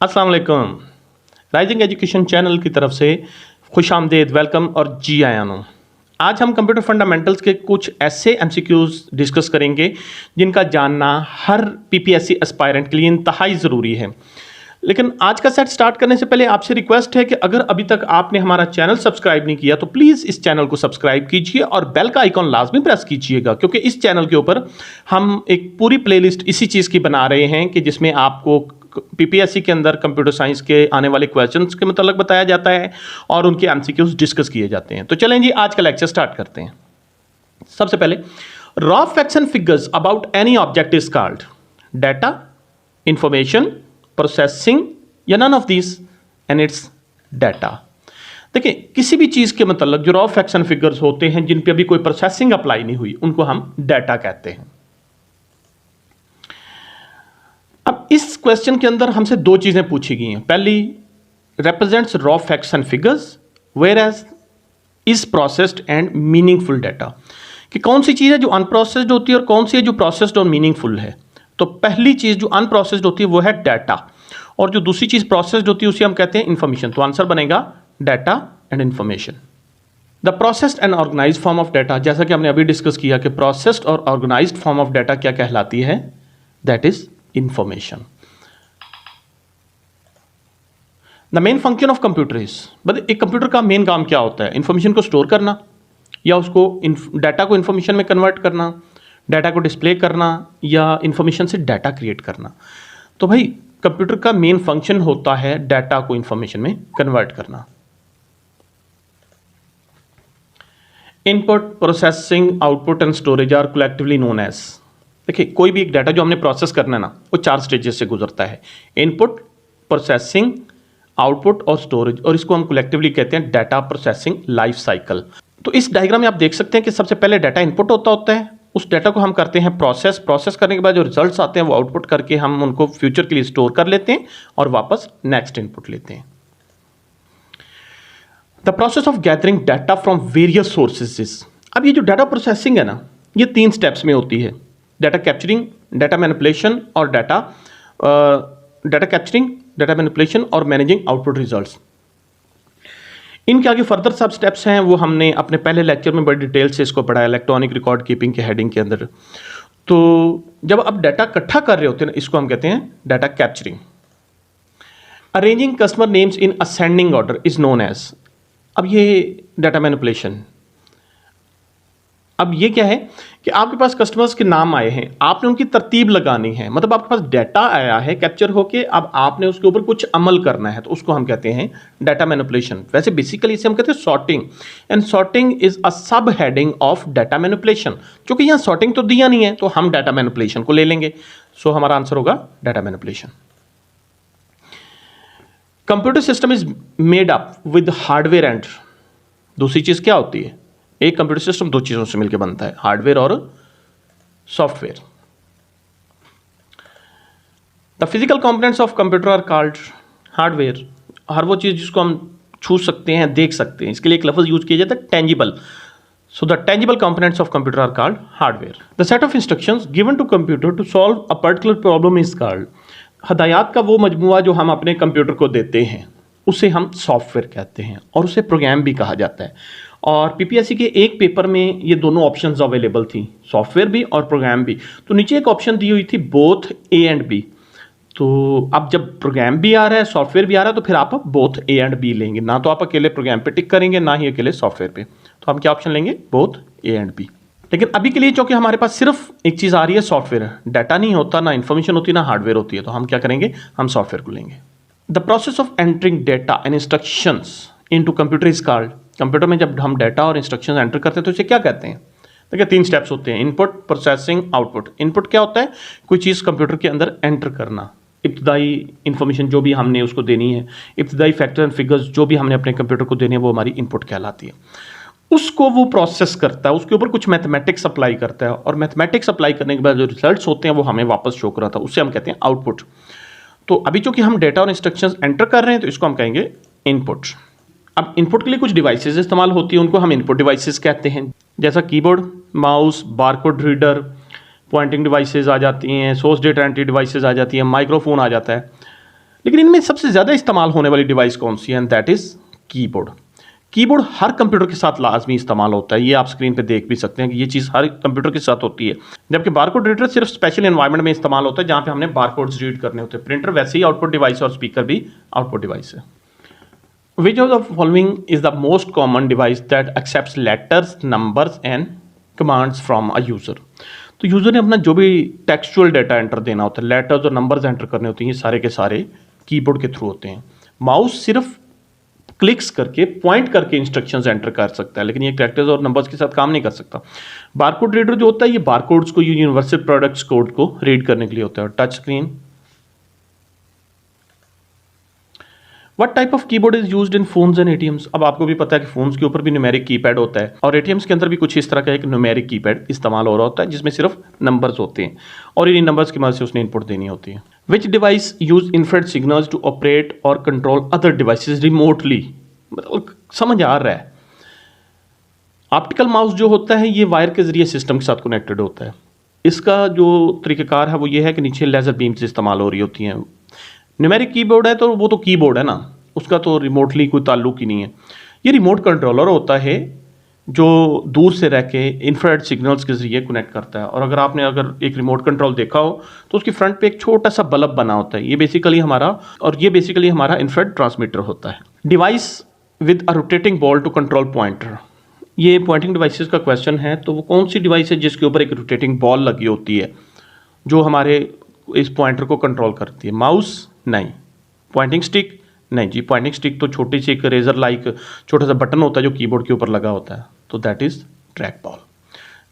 अस्सलाम वालेकुम। Rising education channel की तरफ से खुश आमदेद, वेलकम और जी आया हूँ। आज हम कंप्यूटर फंडामेंटल्स के कुछ ऐसे एमसीक्यूज डिस्कस करेंगे जिनका जानना हर पीपीएससी एस्पायरेंट के लिए इंतहाई ज़रूरी है। लेकिन आज का सेट स्टार्ट करने से पहले आपसे रिक्वेस्ट है कि अगर अभी तक आपने हमारा चैनल सब्सक्राइब नहीं किया तो प्लीज़ इस चैनल को सब्सक्राइब कीजिए और बेल का आइकॉन लाजमी प्रेस कीजिएगा, क्योंकि इस चैनल के ऊपर हम एक पूरी प्लेलिस्ट इसी चीज़ की बना रहे हैं कि जिसमें आपको पीपीएससी के अंदर कंप्यूटर साइंस के आने वाले क्वेश्चंस के मतलब बताया जाता है और उनके एमसीक्यूज डिस्कस किए जाते हैं। तो चलें जी, आज का लेक्चर स्टार्ट करते हैं। सबसे पहले, raw facts and figures about any object is called data, information, processing या none of this and it's data. देखिए, किसी भी चीज़ के मतलब जो रॉ फैक्ट्स एंड फिगर्स होते हैं जिन पे अभी कोई प्रोसेसिंग अप्लाई नहीं हुई, उनको हम डाटा कहते हैं। अब इस क्वेश्चन के अंदर हमसे दो चीज़ें पूछी गई हैं। पहली, represents raw facts and figures whereas is processed and meaningful data, कि कौन सी चीज़ है जो अनप्रोसेस्ड होती है और कौन सी है जो प्रोसेस्ड और मीनिंगफुल है। तो पहली चीज़ जो अनप्रोसेस्ड होती है वो है डाटा, और जो दूसरी चीज़ प्रोसेस्ड होती है उसे हम कहते हैं इन्फॉर्मेशन। तो आंसर बनेगा data and information. The processed and organised form of data, जैसा कि हमने अभी डिस्कस किया कि प्रोसेस्ड और ऑर्गेनाइज्ड फॉर्म ऑफ डाटा क्या कहलाती है, that is information. The main function of computer is, एक कंप्यूटर का मेन काम क्या होता है? इंफॉर्मेशन को स्टोर करना या उसको डाटा को इंफॉर्मेशन में कन्वर्ट करना, डाटा को डिस्प्ले करना या इंफॉर्मेशन से डाटा क्रिएट करना। तो भाई कंप्यूटर का मेन फंक्शन होता है डाटा को इंफॉर्मेशन में कन्वर्ट करना। Input, processing, output and storage are collectively known as. देखिए, कोई भी एक डाटा जो हमने प्रोसेस करना है ना, वो 4 स्टेजेस से गुजरता है: इनपुट, प्रोसेसिंग, आउटपुट और स्टोरेज, और इसको हम कलेक्टिवली कहते हैं डाटा प्रोसेसिंग लाइफ साइकिल। तो इस डायग्राम में आप देख सकते हैं कि सबसे पहले डाटा इनपुट होता है, उस डाटा को हम करते हैं प्रोसेस करने के बाद जो रिजल्ट्स आते हैं वो आउटपुट करके हम उनको फ्यूचर के लिए स्टोर कर लेते हैं और वापस नेक्स्ट इनपुट लेते हैं। The process of gathering data from various sources. अब ये जो डाटा प्रोसेसिंग है ना, ये 3 स्टेप्स में होती है: डाटा कैप्चरिंग, डाटा मैनिपुलेशन और डाटा कैप्चरिंग, डाटा मैनिपुलेशन और मैनेजिंग आउटपुट रिजल्ट्स। इनके आगे फर्दर सब स्टेप्स हैं, वो हमने अपने पहले लेक्चर में बड़ी डिटेल से इसको पढ़ा है, इलेक्ट्रॉनिक रिकॉर्ड कीपिंग के हेडिंग के अंदर। तो जब आप डाटा इकट्ठा कर रहे होते हैं, इसको हम कहते हैं data capturing. Arranging customer names in ascending order is known as. अब ये डाटा मैनिपुलेशन। अब ये क्या है कि आपके पास कस्टमर्स के नाम आए हैं, आपने उनकी तरतीब लगानी है, मतलब आपके पास डाटा आया है कैप्चर होके, अब आपने उसके ऊपर कुछ अमल करना है, तो उसको हम कहते हैं डाटा मैनिपुलेशन। वैसे बेसिकली इसे हम कहते हैं sorting, and sorting is a सब हेडिंग ऑफ डाटा मैनिपुलेशन। क्योंकि यहाँ सॉर्टिंग तो दिया नहीं है, तो हम डाटा मैनिपुलेशन को ले लेंगे। सो हमारा आंसर होगा data manipulation. Computer system is made up with hardware and, दूसरी चीज क्या होती है? एक कंप्यूटर सिस्टम 2 चीजों से मिलकर बनता है, हार्डवेयर और software. The physical components of computer are called hardware. हर वो चीज जिसको हम छू सकते हैं, देख सकते हैं, इसके लिए एक लफ्ज यूज किया जाता है tangible. So the tangible components of computer are called hardware. The set of instructions given to computer to solve a particular problem is called. हदायत का वो मजमूआ जो हम अपने कंप्यूटर को देते हैं उसे हम सॉफ्टवेयर कहते हैं, और उसे प्रोग्राम भी कहा जाता है। और पीपीएससी के एक पेपर में ये दोनों ऑप्शंस अवेलेबल थी, सॉफ्टवेयर भी और प्रोग्राम भी। तो नीचे एक ऑप्शन दी हुई थी बोथ ए एंड बी। तो अब जब प्रोग्राम भी आ रहा है, सॉफ्टवेयर भी आ रहा है, तो फिर आप बोथ ए एंड बी लेंगे, ना तो आप अकेले प्रोग्राम पे टिक करेंगे, ना ही अकेले सॉफ्टवेयर पे। तो हम क्या ऑप्शन लेंगे? Both A and B. लेकिन अभी के लिए चूंकि हमारे पास सिर्फ एक चीज़ आ रही है सॉफ्टवेयर, डाटा नहीं होता, ना इन्फॉर्मेशन होती, ना हार्डवेयर होती है, तो हम क्या करेंगे? हम सॉफ्टवेयर को लेंगे। The process of entering data and instructions into computer is called. Computer में जब हम डाटा और इंस्ट्रक्शंस एंटर करते हैं तो इसे क्या कहते हैं? देखिए, 3 स्टेप्स होते हैं: इनपुट, प्रोसेसिंग, आउटपुट। इनपुट क्या होता है? कोई चीज़ कंप्यूटर के अंदर एंटर करना, इब्तदाई इंफॉर्मेशन जो भी हमने उसको देनी है, इब्तदाई फैक्टर एंड फिगर्स जो भी हमने अपने कंप्यूटर को देनी है, वो हमारी इनपुट कहलाती है। उसको वो प्रोसेस करता है, उसके ऊपर कुछ मैथमेटिक्स अप्लाई करता है, और मैथमेटिक्स अप्लाई करने के बाद जो रिजल्ट्स होते हैं वो हमें वापस शो कराता है, उससे हम कहते हैं आउटपुट। तो अभी चूंकि हम डेटा और इंस्ट्रक्शंस एंटर कर रहे हैं, तो इसको हम कहेंगे इनपुट। अब इनपुट के लिए कुछ डिवाइसेस इस्तेमाल होती है, उनको हम इनपुट डिवाइसेस कहते हैं, जैसा keyboard, mouse, barcode reader, pointing devices आ जाती हैं, सोर्स डेटा एंट्री डिवाइसेस आ जाती हैं, माइक्रोफोन आ जाता है। लेकिन इनमें सबसे ज़्यादा इस्तेमाल होने वाली डिवाइस कौन सी है, and that is keyboard. Keyboard her computer के साथ लाजमी इस्तेमाल होता है, ये आप स्क्रीन पे देख भी सकते हैं कि ये चीज़ हर कंप्यूटर के साथ होती है। जबकि बारकोड रीडर सिर्फ स्पेशल एनवायरनमेंट में इस्तेमाल होता है जहाँ पे हमने बारकोड्स रीड करने होते हैं। प्रिंटर वैसे ही आउटपुट डिवाइस और स्पीकर भी आउटपुट डिवाइस है। Which of the following is the most common device that accepts letters, numbers and commands from a user? तो यूज़र ने अपना जो भी टेक्सचुअल डाटा एंटर देना होता है, लेटर्स और नंबर्स एंटर करने होते हैं, ये सारे के सारे कीबोर्ड के थ्रू होते हैं। माउस सिर्फ क्लिक्स करके पॉइंट करके इंस्ट्रक्शंस एंटर कर सकता है, लेकिन ये कैरेक्टर्स और नंबर्स के साथ काम नहीं कर सकता। बारकोड रीडर जो होता है ये बारकोड्स को, यूनिवर्सल प्रोडक्ट्स कोड को रीड करने के लिए होता है। Touch screen, What type of keyboard is used in phones and ATMs? अब आपको भी पता है कि फोन्स के ऊपर भी न्यूमेरिक कीपैड होता है और ATMs के अंदर भी कुछ इस तरह का एक न्यूमेरिक कीपैड इस्तेमाल हो रहा होता है जिसमें सिर्फ नंबर्स होते हैं और इन नंबर्स की मदद से उसने इनपुट देनी होती है। Which device use infrared signals to operate or control other devices remotely? मतलब समझ आ रहा है। ऑप्टिकल माउस जो होता है ये वायर के जरिए सिस्टम के साथ कनेक्टेड होता है। इसका जो तरीक़ाकार है वो ये है कि नीचे लेज़र बीम्स इस्तेमाल हो रही होती हैं। न्यूमेरिक कीबोर्ड है तो वो तो कीबोर्ड है ना, उसका तो रिमोटली कोई ताल्लुक ही नहीं है। ये रिमोट कंट्रोलर होता है जो दूर से रह के इंफ्रारेड सिग्नल्स के जरिए कनेक्ट करता है। और अगर एक रिमोट कंट्रोल देखा हो तो उसकी फ्रंट पे एक छोटा सा बल्ब बना होता है, ये बेसिकली हमारा इंफ्रारेड ट्रांसमीटर होता है। Device with a rotating ball to control pointer, ये पॉइंटिंग डिवाइसेस का क्वेश्चन है। तो वो कौन सी डिवाइस है जिसके ऊपर एक रोटेटिंग बॉल लगी होती है जो हमारे इस पॉइंटर को कंट्रोल करती है? माउस नहीं, पॉइंटिंग स्टिक नहीं जी, पॉइंटिंग स्टिक तो छोटी सी एक रेजर लाइक छोटा सा बटन होता है जो कीबोर्ड के ऊपर लगा होता है, तो दैट इज ट्रैक बॉल।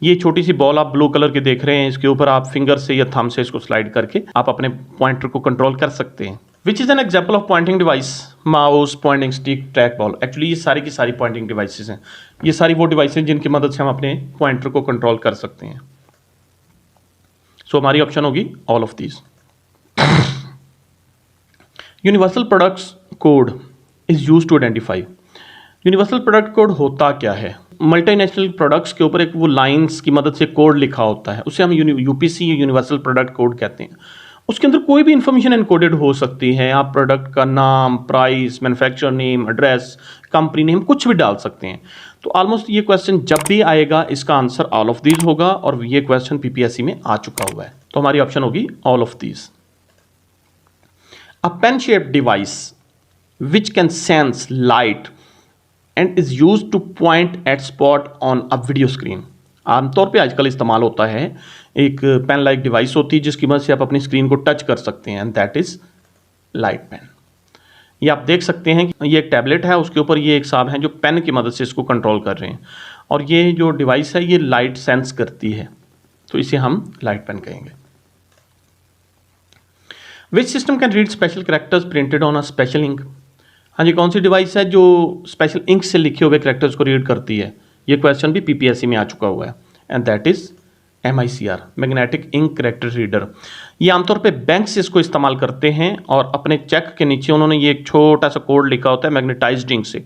ये छोटी सी बॉल आप ब्लू कलर के देख रहे हैं, इसके ऊपर आप फिंगर से या थंब से इसको स्लाइड करके आप अपने पॉइंटर को कंट्रोल कर सकते हैं। Which is an example of pointing device? Mouse, pointing stick, track ball. Actually ये सारी की सारी पॉइंटिंग डिवाइसेस हैं। ये सारी वो डिवाइस हैं जिनकी मदद से हम अपने पॉइंटर को कंट्रोल कर सकते हैं। सो हमारी ऑप्शन होगी all of these. Universal products code is use to identify. Universal product code होता क्या है? मल्टीनेशनल प्रोडक्ट्स के ऊपर एक वो लाइंस की मदद से कोड लिखा होता है, उसे हम यूपीसी यूनिवर्सल प्रोडक्ट कोड कहते हैं। उसके अंदर कोई भी इंफॉर्मेशन एनकोडेड हो सकती है। आप प्रोडक्ट का नाम, price, manufacturer name, address, company name कुछ भी डाल सकते हैं। तो ऑलमोस्ट ये क्वेश्चन जब भी आएगा इसका आंसर ऑल ऑफ दीज होगा और ये क्वेश्चन पीपीएससी में आ चुका हुआ है, तो हमारी ऑप्शन होगी all of these. A pen-shaped device which can sense light and is used to point at spot on a video screen। आमतौर पे आजकल इस्तेमाल होता है, एक पेन लाइक डिवाइस होती है जिसकी मदद से आप अपनी स्क्रीन को टच कर सकते हैं, and that is light pen. ये आप देख सकते हैं कि ये एक टैबलेट है, उसके ऊपर ये एक साहब हैं जो पेन की मदद से इसको कंट्रोल कर रहे हैं और ये जो डिवाइस है ये लाइट सेंस करती है, तो इसे हम लाइट पेन कहेंगे। Which system can read special characters printed on a special ink? हाँ जी, कौन सी डिवाइस है जो स्पेशल इंक से लिखे हुए कैरेक्टर्स को रीड करती है? ये क्वेश्चन भी पीपीएससी में आ चुका हुआ है, and that is MICR, magnetic ink character reader. ये आमतौर पे बैंक्स इसको इस्तेमाल करते हैं और अपने चेक के नीचे उन्होंने ये एक छोटा सा कोड लिखा होता है मैग्नेटाइज्ड इंक से।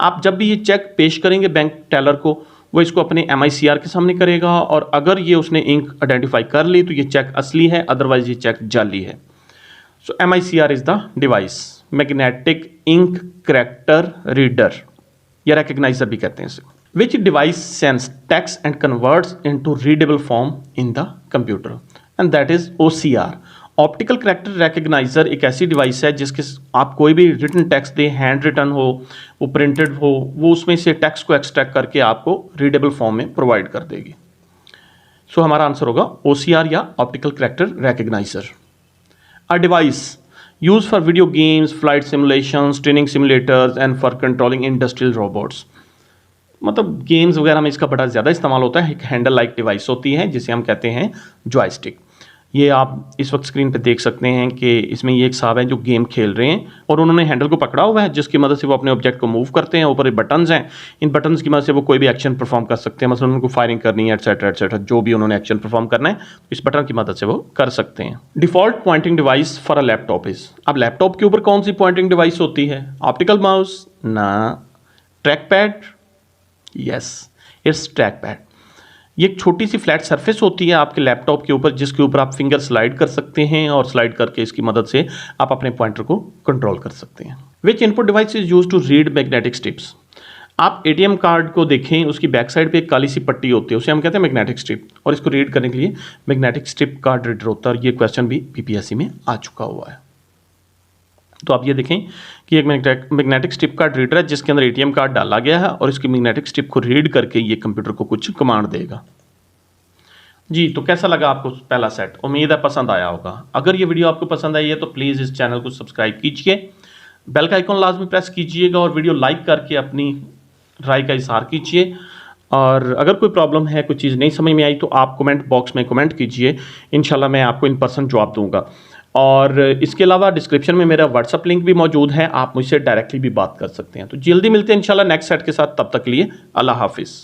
आप जब भी ये चेक पेश करेंगे बैंक टेलर को, वो इसको अपने MICR के सामने करेगा और अगर ये उसने इंक आइडेंटिफाई कर ली तो ये चेक असली है, अदरवाइज ये चेक जाली है। So MICR is the device, magnetic ink character reader या recognizer भी कहते हैं इसे। Which device sends text and converts into readable form in the computer? And that is OCR, optical character recogniser. एक ऐसी डिवाइस है जिसके आप कोई भी रिटन टेक्स्ट दे, हैंड रिटन हो, वो प्रिंटेड हो, वो उसमें से टेक्स्ट को एक्सट्रैक्ट करके आपको रीडेबल फॉर्म में प्रोवाइड कर देगी। सो हमारा आंसर होगा OCR या optical character recogniser. A device used for video games, flight simulations, training simulators and for controlling industrial robots। मतलब गेम्स वगैरह में इसका बड़ा ज़्यादा इस्तेमाल होता है। एक हैंडल लाइक डिवाइस होती है जिसे हम कहते हैं जॉयस्टिक। ये आप इस वक्त स्क्रीन पे देख सकते हैं कि इसमें ये एक साहब है जो गेम खेल रहे हैं और उन्होंने हैंडल को पकड़ा हुआ है जिसकी मदद से वो अपने ऑब्जेक्ट को मूव करते हैं। ऊपर बटन्स हैं, इन बटन्स की मदद से वो कोई भी एक्शन परफॉर्म कर सकते हैं। मतलब उनको फायरिंग करनी है, एटसेट्रा एटसेट्रा, जो भी उन्होंने एक्शन परफॉर्म करना है इस बटन की मदद से वो कर सकते हैं। Default pointing device for a laptop is. अब लैपटॉप के ऊपर कौन सी पॉइंटिंग डिवाइस होती है? ऑप्टिकल माउस ना, track pad? Yes, it's track pad. ये एक छोटी सी फ्लैट सरफेस होती है आपके लैपटॉप के ऊपर, जिसके ऊपर आप फिंगर स्लाइड कर सकते हैं और स्लाइड करके इसकी मदद से आप अपने पॉइंटर को कंट्रोल कर सकते हैं। Which input device is use to read magnetic strips. आप एटीएम कार्ड को देखें, उसकी बैक साइड पे एक काली सी पट्टी होती है, उसे हम कहते हैं मैग्नेटिक स्ट्रिप, और इसको रीड करने के लिए मैग्नेटिक स्ट्रिप कार्ड रीडर होता है। और ये क्वेश्चन भी पीपीएससी में आ चुका हुआ है। तो आप ये देखें कि एक मैग्नेटिक स्ट्रिप कार्ड रीडर है जिसके अंदर एटीएम कार्ड डाला गया है और इसकी मैग्नेटिक स्ट्रिप को रीड करके ये कंप्यूटर को कुछ कमांड देगा। जी, तो कैसा लगा आपको पहला सेट? उम्मीद है पसंद आया होगा। अगर ये वीडियो आपको पसंद आई है तो प्लीज़ इस चैनल को सब्सक्राइब कीजिए, बेल का आइकॉन लाजमी प्रेस कीजिएगा और वीडियो लाइक करके अपनी राय का इजहार कीजिए। और अगर कोई प्रॉब्लम है, कोई चीज़ नहीं समझ में आई तो आप कमेंट बॉक्स में कमेंट कीजिए, इंशाल्लाह मैं आपको इन पर्सन जवाब दूंगा। और इसके अलावा डिस्क्रिप्शन में मेरा व्हाट्सअप लिंक भी मौजूद है, आप मुझसे डायरेक्टली भी बात कर सकते हैं। तो जल्दी मिलते हैं इंशाल्लाह नेक्स्ट सेट के साथ, तब तक के लिए अल्लाह हाफिज़।